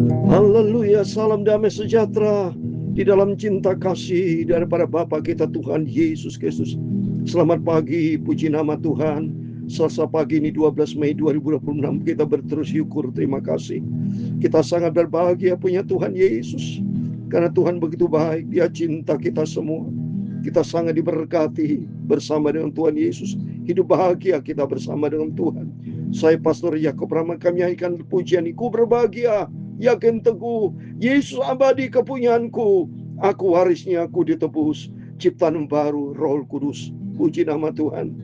Haleluya, salam damai sejahtera di dalam cinta kasih daripada Bapa kita Tuhan Yesus Kristus. Selamat pagi, puji nama Tuhan. Selasa pagi ini 12 Mei 2026, kita berterus syukur, terima kasih. Kita sangat berbahagia punya Tuhan Yesus. Karena Tuhan begitu baik, Dia cinta kita semua. Kita sangat diberkati bersama dengan Tuhan Yesus. Hidup bahagia kita bersama dengan Tuhan. Saya Pastor Yakob Rahman, kami nyanyikan pujian, ku berbahagia, yakin teguh, Yesus abadi kepunyaanku, aku warisnya, aku ditebus, ciptaan baru Roh Kudus. Puji nama Tuhan.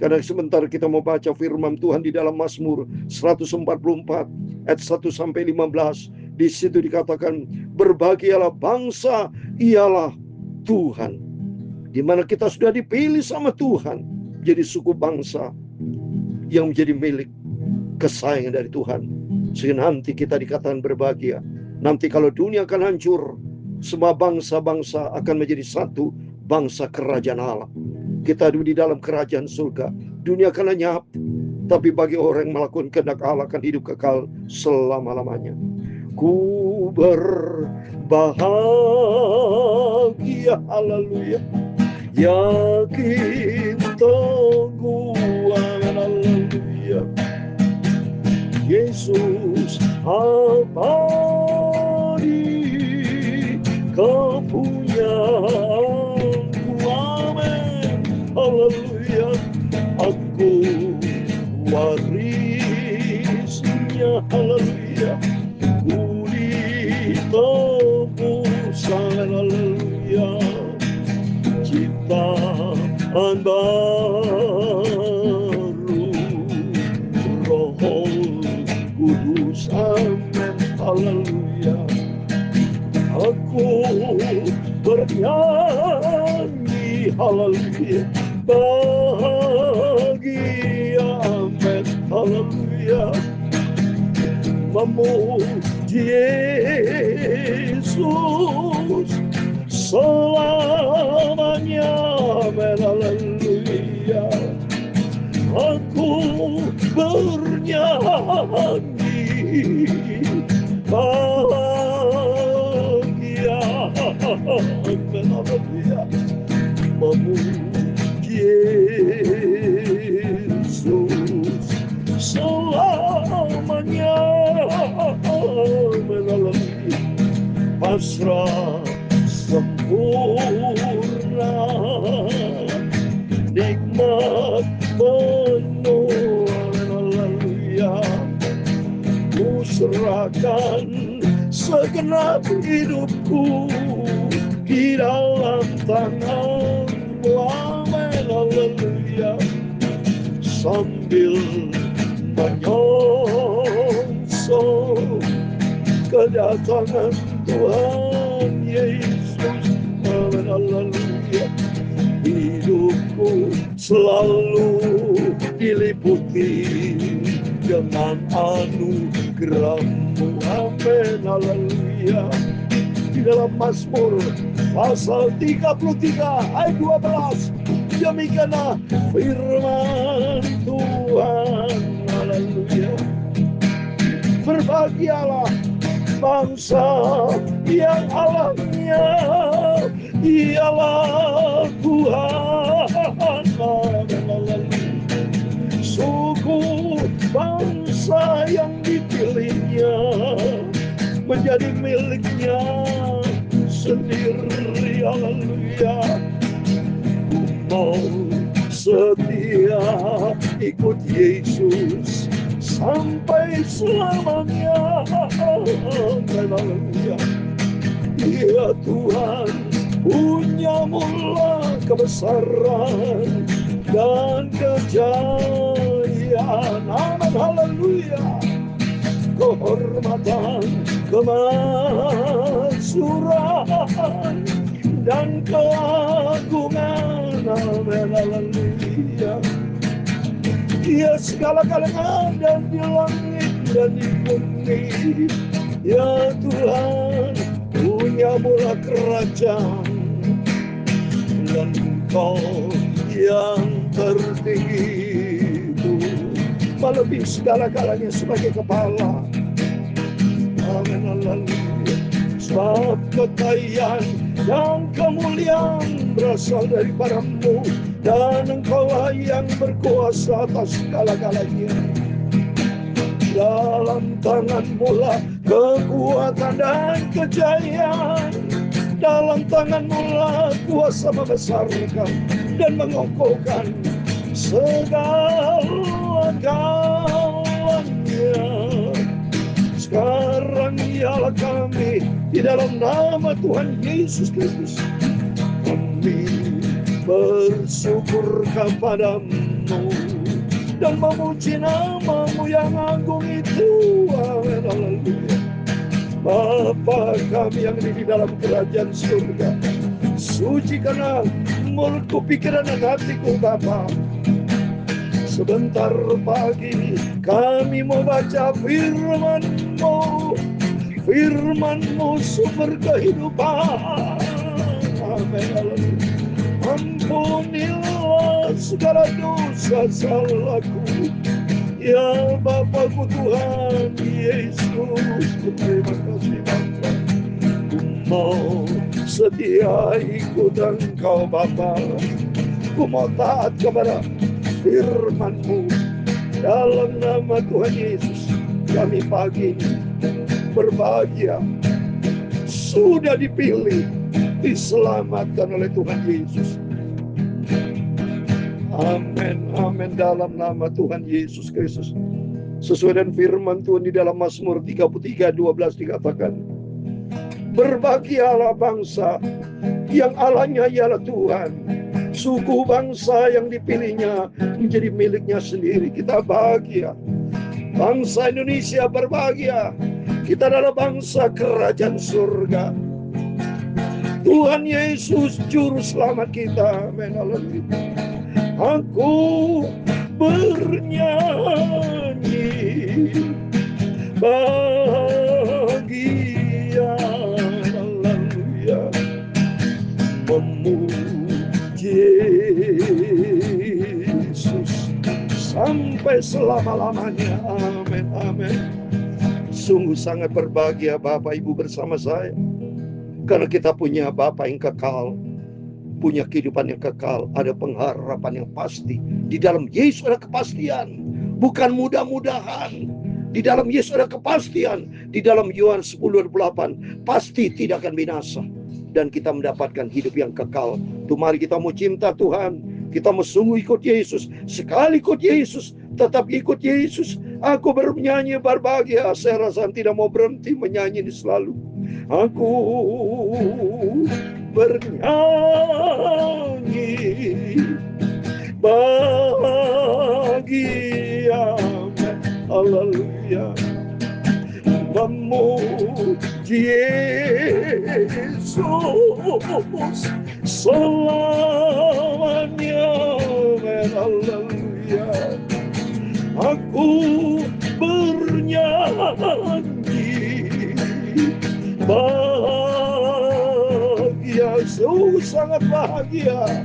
Karena sebentar kita mau baca firman Tuhan di dalam Mazmur 144 ayat 1 sampai 15. Di situ dikatakan, berbahagialah bangsa ialah Tuhan. Di mana kita sudah dipilih sama Tuhan jadi suku bangsa yang menjadi milik kesayangan dari Tuhan. Sehingga nanti kita dikatakan berbahagia. Nanti kalau dunia akan hancur, semua bangsa-bangsa akan menjadi satu bangsa kerajaan Allah. Kita di dalam kerajaan surga. Dunia akan lenyap, tapi bagi orang yang melakukan kehendak Allah akan hidup kekal selama-lamanya. Ku berbahagia, haleluya, yakin teguh, haleluya, Yesus abadi kepunyaanku, amin, haleluya, aku warisnya, haleluya, ku ditebus, haleluya, ciptaan baru Roh Kudus, amin, haleluya. Aku bernyanyi, haleluya, bahagia, amin, haleluya, memuji Yesus selamanya, amin, haleluya. Aku bernyanyi bahagia, amin, haleluya, memuji Yesus selamanya, amin, haleluya, pasrah sempurna, nikmat penuh, haleluya, ku serahkan segenap hidupku di dalam tangan-Mu, amin, haleluya, sambil menyongsong kedatangan Tuhan Yesus, amin, haleluya, hidupku selalu diliputi dengan anugerah-Mu, amin, haleluya. Di dalam Mazmur pasal 33 ayat 12, demikianlah firman Tuhan, haleluya, berbahagialah bangsa yang Allahnya ialah Tuhan, suku bangsa yang dipilihnya menjadi miliknya sendiri, haleluya. Ku mau setia ikut Yesus sampai selamanya, haleluya. Ya Tuhan, punya mula kebesaran dan kejayaan, amin, haleluya, kehormatan, kemaksuran dan keagungan, amin, haleluya. Ya segala-galanya dan di langit dan di bumi, ya Tuhan, punya mula kerajaan dan Engkau yang tertinggi itu melebihi segala-galanya sebagai kepala, amin, haleluya. Sebab kekayaan dan kemuliaan berasal daripadamu, dan Engkaulah yang berkuasa atas segala-galanya. Dalam tangan-Mu lah kekuatan dan kejayaan. Dalam tangan-Mu lah kuasa membesarkan dan mengokohkan segala-galanya. Sekarang ialah kami di dalam nama Tuhan Yesus Kristus. Kami bersyukur kepadamu dan memuji nama-Mu yang agung itu. Amin. Haleluya. Bapa kami yang ada di dalam kerajaan surga, sucikanlah mulutku, pikiran dan hatiku Bapa. Sebentar pagi kami mau baca firman-Mu, firman-Mu sumber kehidupan. Amin. Haleluya. Ampunilah segala dosa salahku, ya Bapakku Tuhan Yesus. Terima kasih Bapa. Ku mau setia ikut Engkau Bapa. Ku mau taat kepada firman-Mu. Dalam nama Tuhan Yesus, kami pagi ini berbahagia, sudah dipilih, diselamatkan oleh Tuhan Yesus. Amin, amin, dalam nama Tuhan Yesus Kristus. Sesuai dengan firman Tuhan di dalam Mazmur 33:12 dikatakan, berbahagialah bangsa yang Allahnya ialah Tuhan, suku bangsa yang dipilihnya menjadi miliknya sendiri. Kita bahagia. Bangsa Indonesia berbahagia. Kita adalah bangsa kerajaan surga. Tuhan Yesus juru selamat kita. Amin. Haleluya. Aku bernyanyi bahagia, haleluya, memuji Yesus sampai selama-lamanya. Amin, amin. Sungguh sangat berbahagia Bapak Ibu bersama saya, karena kita punya Bapa yang kekal, punya kehidupan yang kekal, ada pengharapan yang pasti. Di dalam Yesus ada kepastian, bukan mudah-mudahan. Di dalam Yesus ada kepastian. Di dalam Yohanes 10:28 pasti tidak akan binasa, dan kita mendapatkan hidup yang kekal. Tuh mari kita mau cinta Tuhan, kita mau sungguh ikut Yesus. Sekali ikut Yesus, tetap ikut Yesus. Aku bernyanyi berbahagia. Saya rasa tidak mau berhenti menyanyi ini selalu. Aku bernyanyi bahagia, haleluya, memuji Yesus selamanya, haleluya. Aku bernyanyi bahagia, sungguh sangat bahagia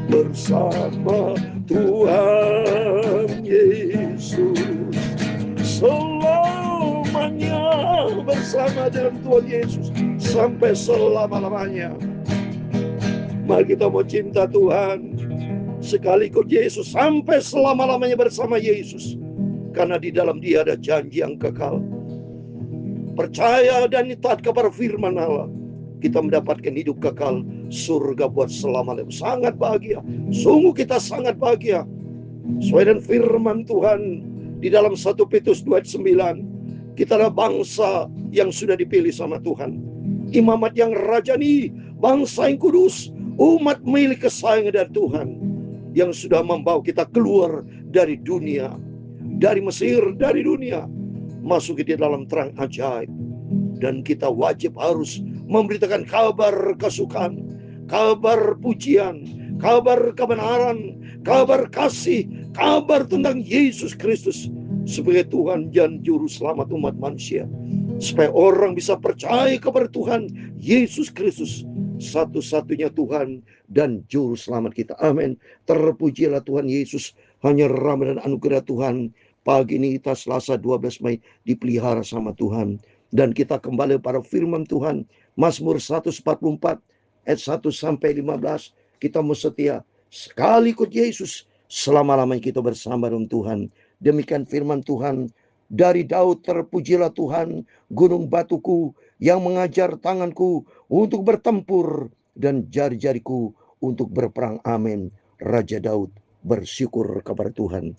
bersama Tuhan Yesus selamanya, bersama dengan Tuhan Yesus sampai selama-lamanya. Mari kita mau cinta Tuhan, sekali ikut Yesus sampai selama-lamanya bersama Yesus, karena di dalam Dia ada janji yang kekal. Percaya dan taat kepada firman Allah, kita mendapatkan hidup kekal, surga buat selama-lamanya. Sangat bahagia, sungguh kita sangat bahagia. Sesuai dengan firman Tuhan di dalam 1 Petrus 2:9, kita adalah bangsa yang sudah dipilih sama Tuhan, imamat yang rajani, bangsa yang kudus, umat milik kesayangan dari Tuhan, yang sudah membawa kita keluar dari dunia, dari Mesir, dari dunia, masuk di dalam terang ajaib. Dan kita wajib harus memberitakan kabar kesukaan, kabar pujian, kabar kebenaran, kabar kasih, kabar tentang Yesus Kristus sebagai Tuhan dan Juru Selamat umat manusia, supaya orang bisa percaya kepada Tuhan Yesus Kristus, satu-satunya Tuhan dan Juru Selamat kita. Amin. Terpujilah Tuhan Yesus. Hanya rahmat dan anugerah Tuhan pagi ini kita Selasa 12 Mei dipelihara sama Tuhan. Dan kita kembali pada firman Tuhan, Mazmur 144 ayat 1 sampai 15. Kita mau setia sekali ikut Yesus, selama-lamanya kita bersama dengan Tuhan. Demikian firman Tuhan. Dari Daud, terpujilah Tuhan, gunung batuku, yang mengajar tanganku untuk bertempur dan jari-jariku untuk berperang. Amin. Raja Daud bersyukur kepada Tuhan,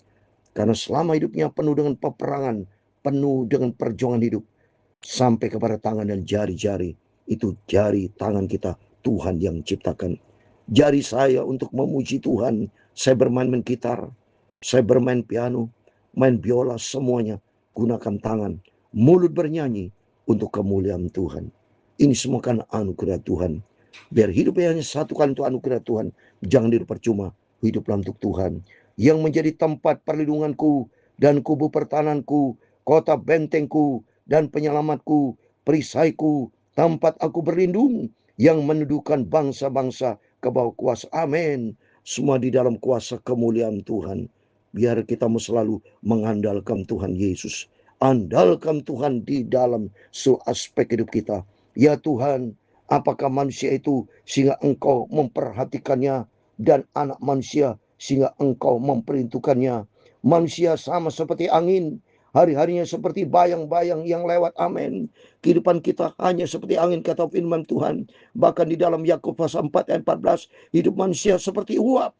karena selama hidupnya penuh dengan peperangan, penuh dengan perjuangan hidup, sampai kepada tangan dan jari-jari. Itu jari tangan kita, Tuhan yang ciptakan. Jari saya untuk memuji Tuhan. Saya bermain gitar, saya bermain piano, main biola, semuanya gunakan tangan. Mulut bernyanyi untuk kemuliaan Tuhan. Ini semua kan anugerah Tuhan. Biar hidupnya hanya satu kali untuk anugerah Tuhan. Jangan hidup percuma, hiduplah untuk Tuhan. Yang menjadi tempat perlindunganku dan kubu pertahananku, kota bentengku dan penyelamatku, perisaiku, tempat aku berlindung, yang menundukkan bangsa-bangsa ke bawah kuasa. Amin. Semua di dalam kuasa kemuliaan Tuhan. Biar kita mau selalu mengandalkan Tuhan Yesus. Andalkan Tuhan di dalam seluruh aspek hidup kita. Ya Tuhan, apakah manusia itu sehingga Engkau memperhatikannya, dan anak manusia sehingga Engkau memperhitungkannya. Manusia sama seperti angin, hari-harinya seperti bayang-bayang yang lewat. Amin. Kehidupan kita hanya seperti angin, kata firman Tuhan. Bahkan di dalam Yakub pasal 4 ayat 14, hidup manusia seperti uap,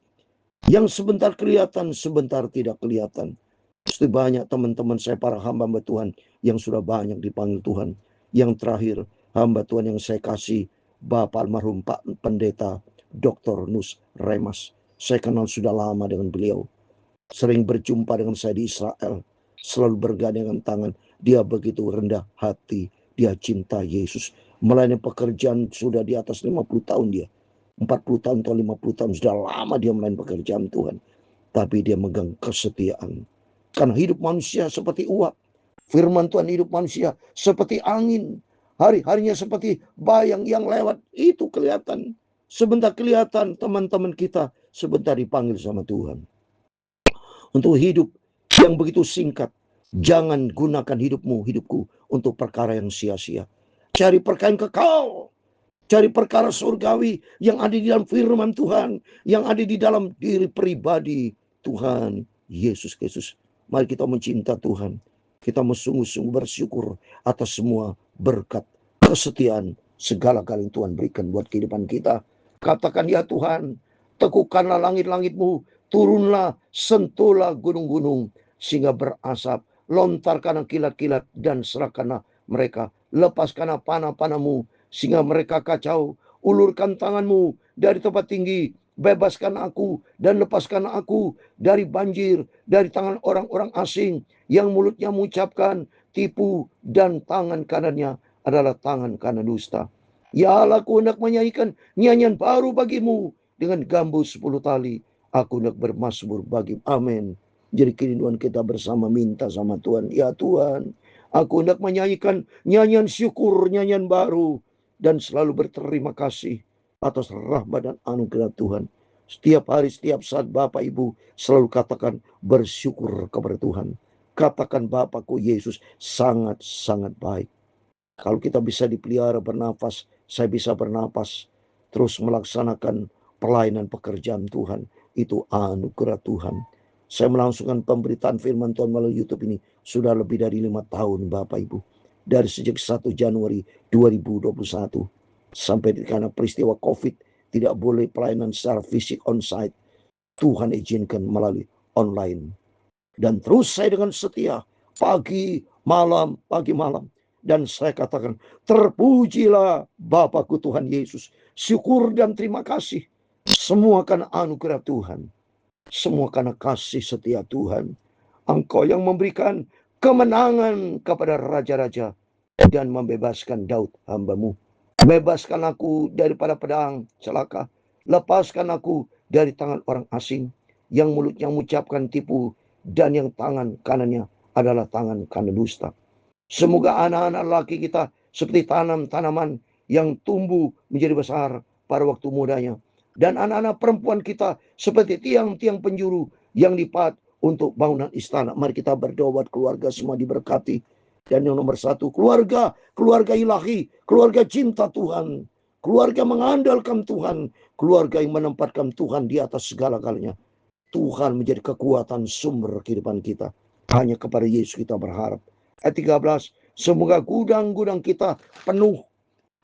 yang sebentar kelihatan, sebentar tidak kelihatan. Pasti banyak teman-teman saya, para hamba-hamba Tuhan, yang sudah banyak dipanggil Tuhan. Yang terakhir, hamba Tuhan yang saya kasih, Bapak almarhum Pak Pendeta Dr. Nus Remas. Saya kenal sudah lama dengan beliau. Sering berjumpa dengan saya di Israel. Selalu bergandengan tangan. Dia begitu rendah hati. Dia cinta Yesus. Melayani pekerjaan sudah di atas 50 tahun dia. 40 tahun atau 50 tahun. Sudah lama dia melayani pekerjaan Tuhan. Tapi dia megang kesetiaan. Karena hidup manusia seperti uap. Firman Tuhan, hidup manusia seperti angin. Hari-harinya seperti bayang yang lewat. Itu kelihatan. Sebentar kelihatan teman-teman kita. Sebentar dipanggil sama Tuhan. Untuk hidup yang begitu singkat. Jangan gunakan hidupku untuk perkara yang sia-sia. Cari perkara yang kekal. Cari perkara surgawi yang ada di dalam firman Tuhan. Yang ada di dalam diri pribadi Tuhan Yesus Kristus. Mari kita mencinta Tuhan. Kita sungguh-sungguh bersyukur atas semua berkat, kesetiaan, segala-galanya Tuhan berikan buat kehidupan kita. Katakan, ya Tuhan, teguhkanlah langit-langitmu, turunlah, sentuhlah gunung-gunung, sehingga berasap, lontarkanlah kilat-kilat, dan serahkanlah mereka. Lepaskanlah panah-panahmu, sehingga mereka kacau. Ulurkan tanganmu dari tempat tinggi, bebaskan aku dan lepaskan aku dari banjir, dari tangan orang-orang asing yang mulutnya mengucapkan tipu dan tangan kanannya adalah tangan kanan dusta. Ya Allah, aku hendak menyanyikan nyanyian baru bagimu dengan gambu 10 tali. Aku hendak bermazmur bagimu. Amin. Jadi kerinduan kita bersama minta sama Tuhan. Ya Tuhan, aku hendak menyanyikan nyanyian syukur, nyanyian baru, dan selalu berterima kasih atas rahmat dan anugerah Tuhan. Setiap hari, setiap saat Bapak Ibu selalu katakan bersyukur kepada Tuhan. Katakan, Bapakku Yesus sangat-sangat baik. Kalau kita bisa dipelihara bernafas, saya bisa bernafas, terus melaksanakan pelayanan pekerjaan Tuhan. Itu anugerah Tuhan. Saya melangsungkan pemberitaan firman Tuhan melalui YouTube ini sudah lebih dari 5 tahun Bapak Ibu. Dari sejak 1 Januari 2021. Sampai karena peristiwa COVID, tidak boleh pelayanan secara fisik on-site. Tuhan izinkan melalui online. Dan terus saya dengan setia, pagi malam. Dan saya katakan, terpujilah Bapakku Tuhan Yesus. Syukur dan terima kasih. Semua karena anugerah Tuhan. Semua karena kasih setia Tuhan. Engkau yang memberikan kemenangan kepada raja-raja dan membebaskan Daud hamba-Mu. Bebaskan aku daripada pedang celaka. Lepaskan aku dari tangan orang asing yang mulutnya mengucapkan tipu dan yang tangan kanannya adalah tangan kanan dusta. Semoga anak-anak laki kita seperti tanaman yang tumbuh menjadi besar pada waktu mudanya. Dan anak-anak perempuan kita seperti tiang-tiang penjuru yang dipahat untuk bangunan istana. Mari kita berdoa buat keluarga semua diberkati. Dan yang nomor satu, keluarga ilahi, keluarga cinta Tuhan, keluarga mengandalkan Tuhan, keluarga yang menempatkan Tuhan di atas segala-galanya. Tuhan menjadi kekuatan sumber kehidupan kita. Hanya kepada Yesus kita berharap. Ayat 13, semoga gudang-gudang kita penuh,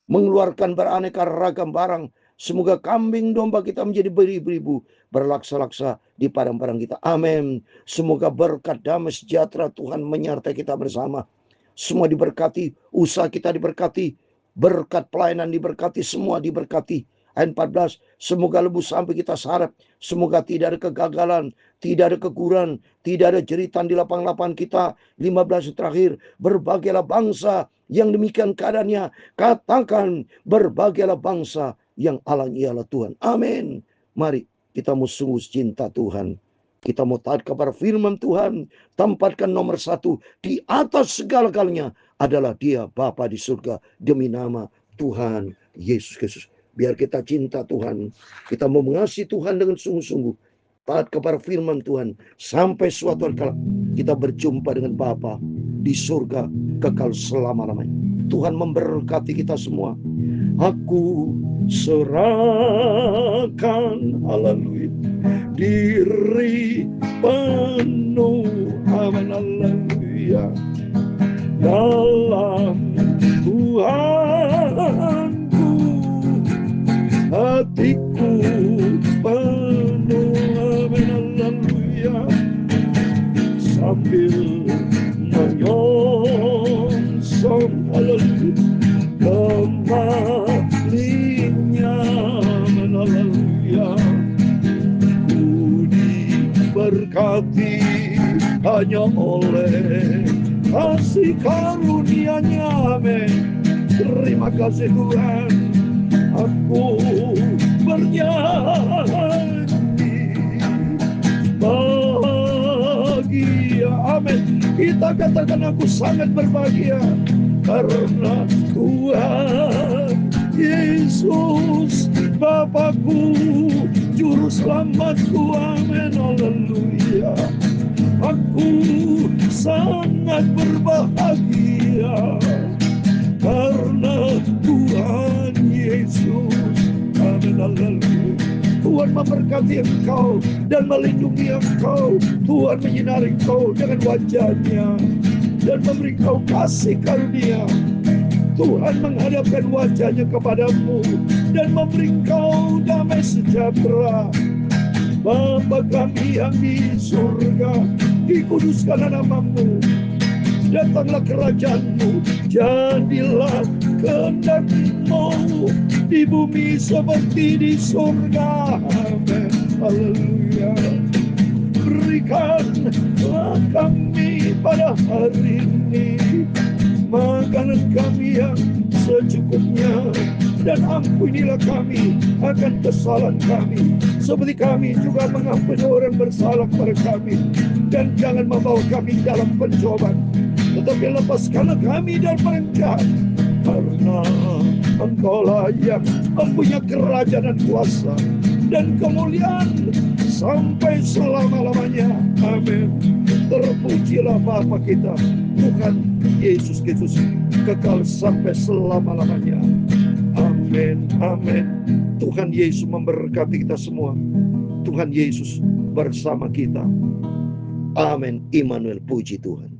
mengeluarkan beraneka ragam barang. Semoga kambing domba kita menjadi beribu-ribu, berlaksa-laksa di padang-padang kita. Amin. Semoga berkat damai sejahtera Tuhan menyertai kita bersama. Semua diberkati, usaha kita diberkati, berkat pelayanan diberkati, semua diberkati. Ayat 14, semoga lebu sampai kita sarap, semoga tidak ada kegagalan, tidak ada keguguran, tidak ada jeritan di lapang-lapang kita. 15 terakhir, berbagailah bangsa yang demikian keadaannya, katakan berbagailah bangsa yang Allahnya ialah Tuhan. Amin. Mari kita mau sungguh cinta Tuhan. Kita mau taat kepada firman Tuhan. Tempatkan nomor satu di atas segala-galanya adalah Dia Bapa di surga, demi nama Tuhan Yesus Kristus. Biar kita cinta Tuhan. Kita mau mengasihi Tuhan dengan sungguh-sungguh. Taat kepada firman Tuhan. Sampai suatu hari kala kita berjumpa dengan Bapa di surga kekal selama-lamanya. Tuhan memberkati kita semua. Aku serahkan, haleluya, diri penuh, amin, haleluya, dalam Tuhanku, hatiku penuh, amin, haleluya, sambil menyongsong, haleluya, kembalinya, amin, haleluya. Berkati hanya oleh kasih karunia-Nya, amin. Terima kasih Tuhan. Aku bernyanyi bahagia, amin. Kita katakan aku sangat berbahagia karena Tuhan Yesus Bapakku, Juru Selamatku, amin, haleluya. Aku sangat berbahagia karena Tuhan Yesus, amin, haleluya. Tuhan memberkati engkau dan melindungi engkau. Tuhan menyinari engkau dengan wajah-Nya dan memberi engkau kasih karunia. Tuhan menghadapkan wajah-Nya kepadamu dan memberi engkau damai sejahtera. Bapa kami yang di surga, dikuduskanlah nama-Mu, datanglah kerajaan-Mu, jadilah kehendak-Mu di bumi seperti di surga, amin, haleluya. Berikanlah kami pada hari ini makanan kami yang secukupnya, dan ampunilah kami akan kesalahan kami, seperti kami juga mengampuni orang bersalah kepada kami. Dan jangan membawa kami dalam pencobaan, tetapi lepaskanlah kami dari orang jahat, karena Engkau-lah yang mempunyai kerajaan dan kuasa dan kemuliaan sampai selama-lamanya, amin. Terpujilah Bapa kita, Tuhan Yesus Kristus, kekal sampai selama-lamanya, amin, amin. Tuhan Yesus memberkati kita semua. Tuhan Yesus bersama kita, amin. Immanuel, puji Tuhan.